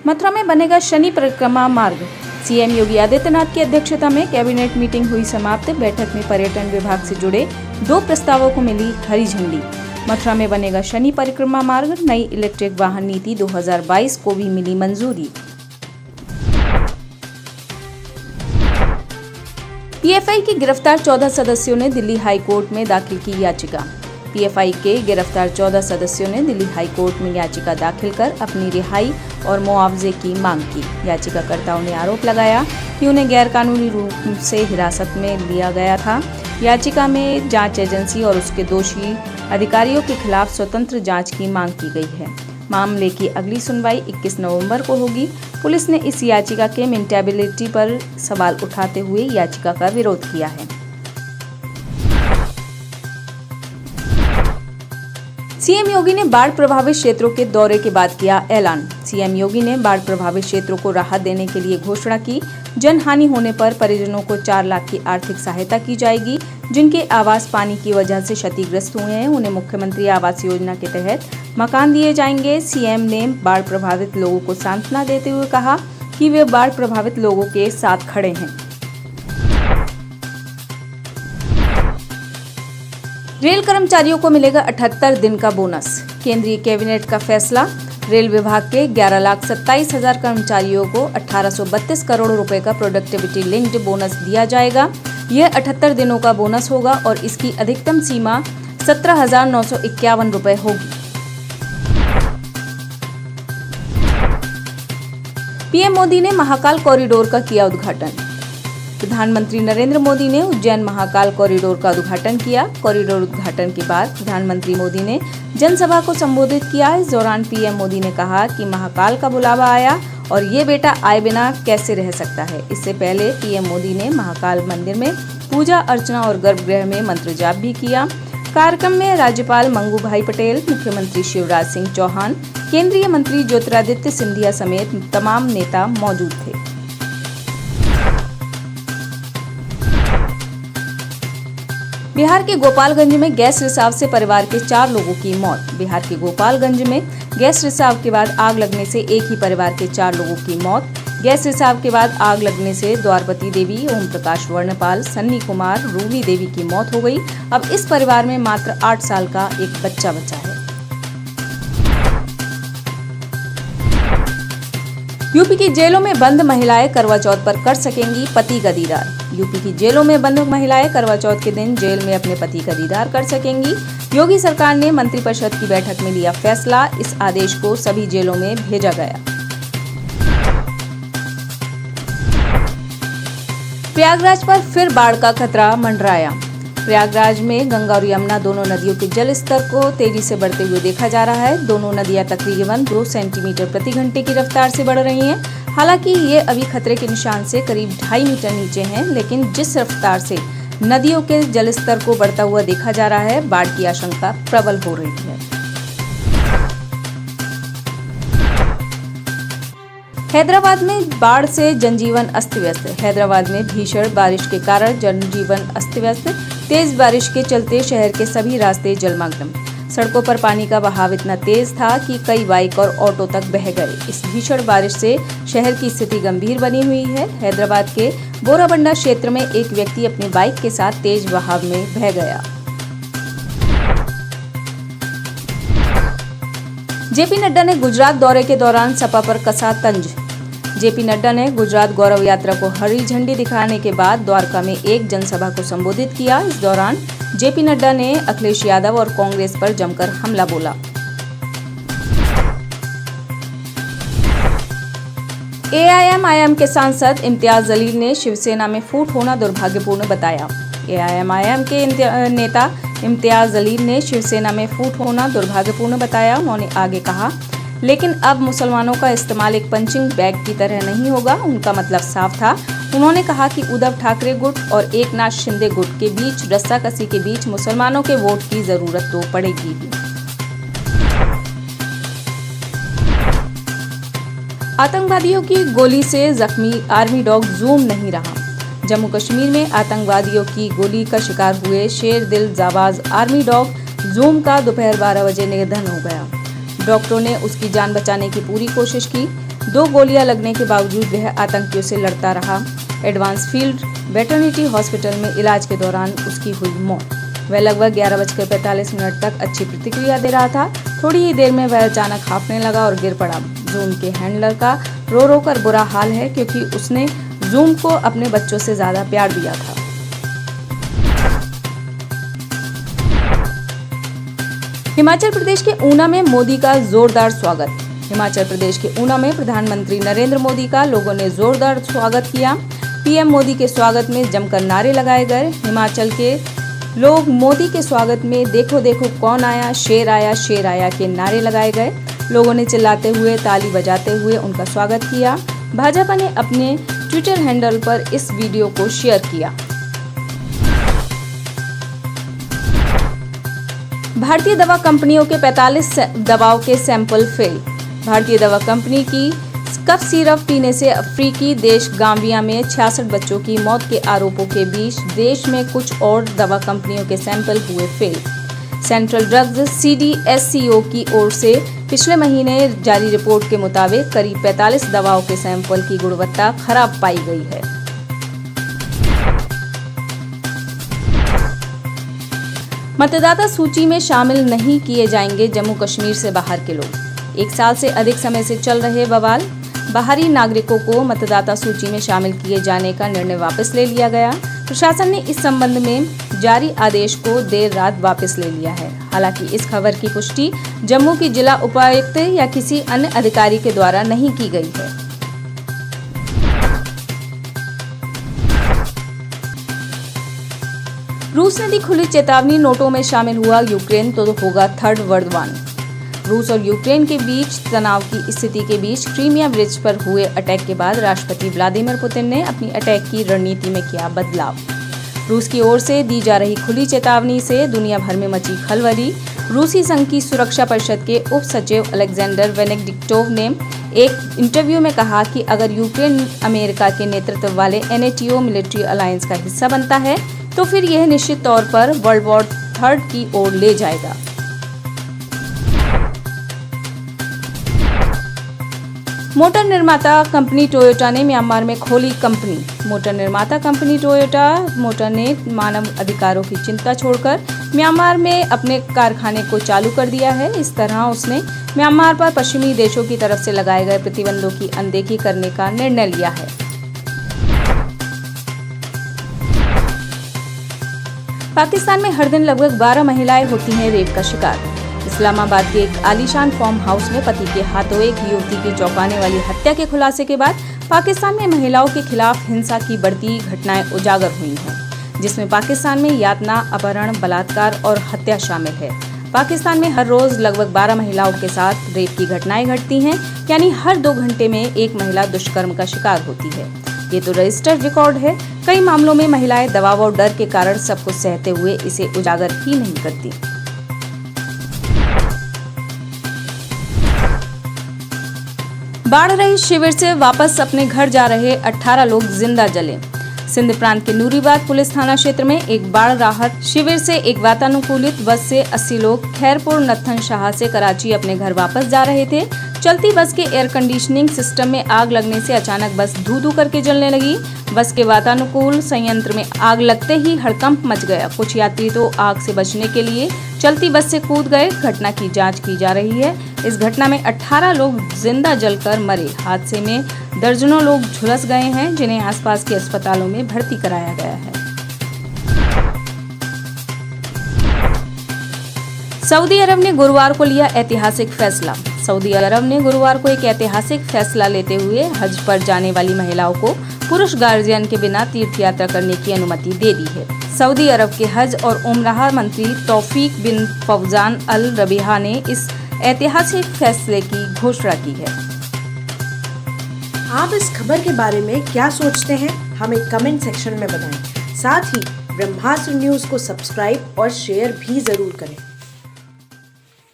मथुरा में बनेगा शनि परिक्रमा मार्ग। सीएम योगी आदित्यनाथ की अध्यक्षता में कैबिनेट मीटिंग हुई समाप्त। बैठक में पर्यटन विभाग से जुड़े 2 प्रस्तावों को मिली हरी झंडी। मथुरा में बनेगा शनि परिक्रमा मार्ग। नई इलेक्ट्रिक वाहन नीति 2022 को भी मिली मंजूरी। पीएफआई के गिरफ्तार 14 सदस्यों ने दिल्ली हाई कोर्ट में दाखिल की याचिका। पीएफआई के गिरफ्तार 14 सदस्यों ने दिल्ली हाई कोर्ट में याचिका दाखिल कर अपनी रिहाई और मुआवजे की मांग की। याचिकाकर्ताओं ने आरोप लगाया कि उन्हें गैरकानूनी रूप से हिरासत में लिया गया था। याचिका में जांच एजेंसी और उसके दोषी अधिकारियों के खिलाफ स्वतंत्र जांच की मांग की गई है। मामले की अगली सुनवाई 21 नवंबर को होगी। पुलिस ने इस याचिका के मेंटेबिलिटी पर सवाल उठाते हुए याचिका का विरोध किया है। सीएम योगी ने बाढ़ प्रभावित क्षेत्रों के दौरे के बाद किया ऐलान। सीएम योगी ने बाढ़ प्रभावित क्षेत्रों को राहत देने के लिए घोषणा की। जनहानि होने पर परिजनों को 4 लाख की आर्थिक सहायता की जाएगी। जिनके आवास पानी की वजह से क्षतिग्रस्त हुए हैं उन्हें मुख्यमंत्री आवास योजना के तहत मकान दिए जाएंगे। सीएम ने बाढ़ प्रभावित लोगों को सांत्वना देते हुए कहा कि वे बाढ़ प्रभावित लोगों के साथ खड़े हैं। रेल कर्मचारियों को मिलेगा 78 दिन का बोनस। केंद्रीय कैबिनेट का फैसला। रेल विभाग के 11,27,000 कर्मचारियों को 1832 करोड़ रुपए का प्रोडक्टिविटी लिंक्ड बोनस दिया जाएगा। यह 78 दिनों का बोनस होगा और इसकी अधिकतम सीमा 17,951 रुपए होगी। पीएम मोदी ने महाकाल कॉरिडोर का किया उद्घाटन। प्रधानमंत्री नरेंद्र मोदी ने उज्जैन महाकाल कॉरिडोर का उद्घाटन किया। कॉरिडोर उद्घाटन के बाद प्रधानमंत्री मोदी ने जनसभा को संबोधित किया। इस दौरान पीएम मोदी ने कहा कि महाकाल का बुलावा आया और ये बेटा आए बिना कैसे रह सकता है। इससे पहले पीएम मोदी ने महाकाल मंदिर में पूजा अर्चना और गर्भगृह में मंत्र जाप भी किया। कार्यक्रम में राज्यपाल मंगू भाई पटेल, मुख्यमंत्री शिवराज सिंह चौहान, केंद्रीय मंत्री ज्योतिरादित्य सिंधिया समेत तमाम नेता मौजूद थे। बिहार के गोपालगंज में गैस रिसाव से परिवार के 4 लोगों की मौत। बिहार के गोपालगंज में गैस रिसाव के बाद आग लगने से एक ही परिवार के 4 लोगों की मौत। गैस रिसाव के बाद आग लगने से द्वारपति देवी, ओम प्रकाश वर्णपाल, सन्नी कुमार, रूबी देवी की मौत हो गई। अब इस परिवार में मात्र 8 साल का एक बच्चा बचा है। यूपी की जेलों में बंद महिलाएं करवा चौथ पर कर सकेंगी पति का दीदार। यूपी की जेलों में बंद महिलाएं करवा चौथ के दिन जेल में अपने पति का दीदार कर सकेंगी। योगी सरकार ने मंत्रिपरिषद की बैठक में लिया फैसला। इस आदेश को सभी जेलों में भेजा गया। प्रयागराज पर फिर बाढ़ का खतरा मंडराया। प्रयागराज में गंगा और यमुना दोनों नदियों के जल स्तर को तेजी से बढ़ते हुए देखा जा रहा है। दोनों नदियां तकरीबन 2 सेंटीमीटर प्रति घंटे की रफ्तार से बढ़ रही हैं। हालांकि ये अभी खतरे के निशान से करीब 2.5 मीटर नीचे हैं, लेकिन जिस रफ्तार से नदियों के जल स्तर को बढ़ता हुआ देखा जा रहा है, बाढ़ की आशंका प्रबल हो रही है। हैदराबाद में बाढ़ से जनजीवन अस्त व्यस्त। हैदराबाद में भीषण बारिश के कारण जनजीवन अस्त व्यस्त। तेज बारिश के चलते शहर के सभी रास्ते जलमग्न। सड़कों पर पानी का बहाव इतना तेज था कि कई बाइक और ऑटो तक बह गए। इस भीषण बारिश से शहर की स्थिति गंभीर बनी हुई है। हैदराबाद के बोराबंडा क्षेत्र में एक व्यक्ति अपनी बाइक के साथ तेज बहाव में बह गया। जेपी नड्डा ने गुजरात दौरे के दौरान सपा पर कसा तंज। जेपी नड्डा ने गुजरात गौरव यात्रा को हरी झंडी दिखाने के बाद द्वारका में एक जनसभा को संबोधित किया। इस दौरान जेपी नड्डा ने अखिलेश यादव और कांग्रेस पर जमकर हमला बोला। एआईएमआईएम के सांसद इम्तियाज जलील ने शिवसेना में फूट होना दुर्भाग्यपूर्ण बताया। एआईएमआईएम के नेता इम्तियाज जलील ने शिवसेना में फूट होना दुर्भाग्यपूर्ण बताया। उन्होंने आगे कहा, लेकिन अब मुसलमानों का इस्तेमाल एक पंचिंग बैग की तरह नहीं होगा। उनका मतलब साफ था। उन्होंने कहा कि उद्धव ठाकरे गुट और एकनाथ शिंदे गुट के बीच रस्साकसी के बीच मुसलमानों के वोट की जरूरत तो पड़ेगी ही। आतंकवादियों की गोली से जख्मी आर्मी डॉग जूम नहीं रहा। जम्मू कश्मीर में आतंकवादियों की गोली का शिकार हुए शेर दिल जाबाज आर्मी डॉग जूम का दोपहर 12 बजे निधन हो गया। डॉक्टरों ने उसकी जान बचाने की पूरी कोशिश की। 2 गोलियां लगने के बावजूद वह आतंकियों से लड़ता रहा। एडवांस फील्ड वेटरनिटी हॉस्पिटल में इलाज के दौरान उसकी हुई मौत। वह लगभग 11:45 तक अच्छी प्रतिक्रिया दे रहा था। थोड़ी ही देर में वह अचानक हांफने लगा और गिर पड़ा। जूम के हैंडलर का रो कर बुरा हाल है क्योंकि उसने जूम को अपने बच्चों से ज्यादा प्यार दिया था। हिमाचल प्रदेश के ऊना में मोदी का जोरदार स्वागत। हिमाचल प्रदेश के ऊना में प्रधानमंत्री नरेंद्र मोदी का लोगों ने जोरदार स्वागत किया। पीएम मोदी के स्वागत में जमकर नारे लगाए गए। हिमाचल के लोग मोदी के स्वागत में देखो देखो कौन आया, शेर आया के नारे लगाए गए। लोगों ने चिल्लाते हुए, ताली बजाते हुए उनका स्वागत किया। भाजपा ने अपने ट्विटर हैंडल पर इस वीडियो को शेयर किया। भारतीय दवा कंपनियों के 45 दवाओं के सैंपल फेल। भारतीय दवा कंपनी की कफ सिरप पीने से अफ्रीकी देश गाम्बिया में 66 बच्चों की मौत के आरोपों के बीच देश में कुछ और दवा कंपनियों के सैंपल हुए फेल। सेंट्रल ड्रग्स CDSCO की ओर से पिछले महीने जारी रिपोर्ट के मुताबिक करीब 45 दवाओं के सैंपल की गुणवत्ता खराब पाई गई है। मतदाता सूची में शामिल नहीं किए जाएंगे जम्मू कश्मीर से बाहर के लोग। 1 साल से अधिक समय से चल रहे बवाल। बाहरी नागरिकों को मतदाता सूची में शामिल किए जाने का निर्णय वापस ले लिया गया। प्रशासन ने इस संबंध में जारी आदेश को देर रात वापस ले लिया है। हालांकि इस खबर की पुष्टि जम्मू की जिला उपायुक्त या किसी अन्य अधिकारी के द्वारा नहीं की गई है। रूस ने दी खुली चेतावनी, नोटो में शामिल हुआ यूक्रेन तो होगा थर्ड वर्ल्ड वॉर। रूस और यूक्रेन के बीच तनाव की स्थिति के बीच क्रीमिया ब्रिज पर हुए अटैक के बाद राष्ट्रपति व्लादिमीर पुतिन ने अपनी अटैक की रणनीति में किया बदलाव। रूस की ओर से दी जा रही खुली चेतावनी से दुनिया भर में मची खलबली। रूसी संघ की सुरक्षा परिषद के उप सचिव अलेक्जेंडर वेनेडिक्टोव ने एक इंटरव्यू में कहा कि अगर यूक्रेन अमेरिका के नेतृत्व वाले NATO मिलिट्री अलायंस का हिस्सा बनता है तो फिर यह निश्चित तौर पर वर्ल्ड वॉर थर्ड की ओर ले जाएगा। मोटर निर्माता कंपनी टोयोटा ने म्यांमार में खोली कंपनी। मोटर निर्माता कंपनी टोयोटा मोटर ने मानव अधिकारों की चिंता छोड़कर म्यांमार में अपने कारखाने को चालू कर दिया है। इस तरह उसने म्यांमार पर पश्चिमी देशों की तरफ से लगाए गए प्रतिबंधों की अनदेखी करने का निर्णय लिया है। पाकिस्तान में हर दिन लगभग 12 महिलाएं होती हैं रेप का शिकार। इस्लामाबाद के एक आलीशान फार्म हाउस में पति के हाथों एक युवती की चौंकाने वाली हत्या के खुलासे के बाद पाकिस्तान में महिलाओं के खिलाफ हिंसा की बढ़ती घटनाएं उजागर हुई हैं, जिसमें पाकिस्तान में यातना, अपहरण, बलात्कार और हत्या शामिल है। पाकिस्तान में हर रोज लगभग 12 महिलाओं के साथ रेप की घटनाएं घटती हैं, यानी हर 2 घंटे में एक महिला दुष्कर्म का शिकार होती है। ये तो रजिस्टर्ड रिकॉर्ड है। कई मामलों में महिलाएं दबाव और डर के कारण सब कुछ सहते हुए इसे उजागर ही नहीं करती। बाढ़ रही शिविर से वापस अपने घर जा रहे 18 लोग जिंदा जले। सिंध प्रांत के नूरीबाग पुलिस थाना क्षेत्र में एक बाढ़ राहत शिविर से एक वातानुकूलित बस से 80 लोग खैरपुर नत्थन शाह से कराची अपने घर वापस जा रहे थे। चलती बस के एयर कंडीशनिंग सिस्टम में आग लगने से अचानक बस धू-धू करके जलने लगी। बस के वातानुकूल संयंत्र में आग लगते ही हड़कंप मच गया। कुछ यात्री तो आग से बचने के लिए चलती बस से कूद गए। घटना की जांच की जा रही है। इस घटना में 18 लोग जिंदा जलकर मरे। हादसे में दर्जनों लोग झुलस गए हैं, जिन्हें आसपास के अस्पतालों में भर्ती कराया गया है। सऊदी अरब ने गुरुवार को लिया ऐतिहासिक फैसला। सऊदी अरब ने गुरुवार को एक ऐतिहासिक फैसला लेते हुए हज पर जाने वाली महिलाओं को पुरुष गार्जियन के बिना तीर्थ यात्रा करने की अनुमति दे दी है। सऊदी अरब के हज और उम्राह मंत्री तौफीक बिन फौजान अल रबीहा ने इस ऐतिहासिक फैसले की घोषणा की है। आप इस खबर के बारे में क्या सोचते हैं, हमें कमेंट सेक्शन में बताएं। साथ ही ब्रह्मास्त्र न्यूज को सब्सक्राइब और शेयर भी जरूर करें।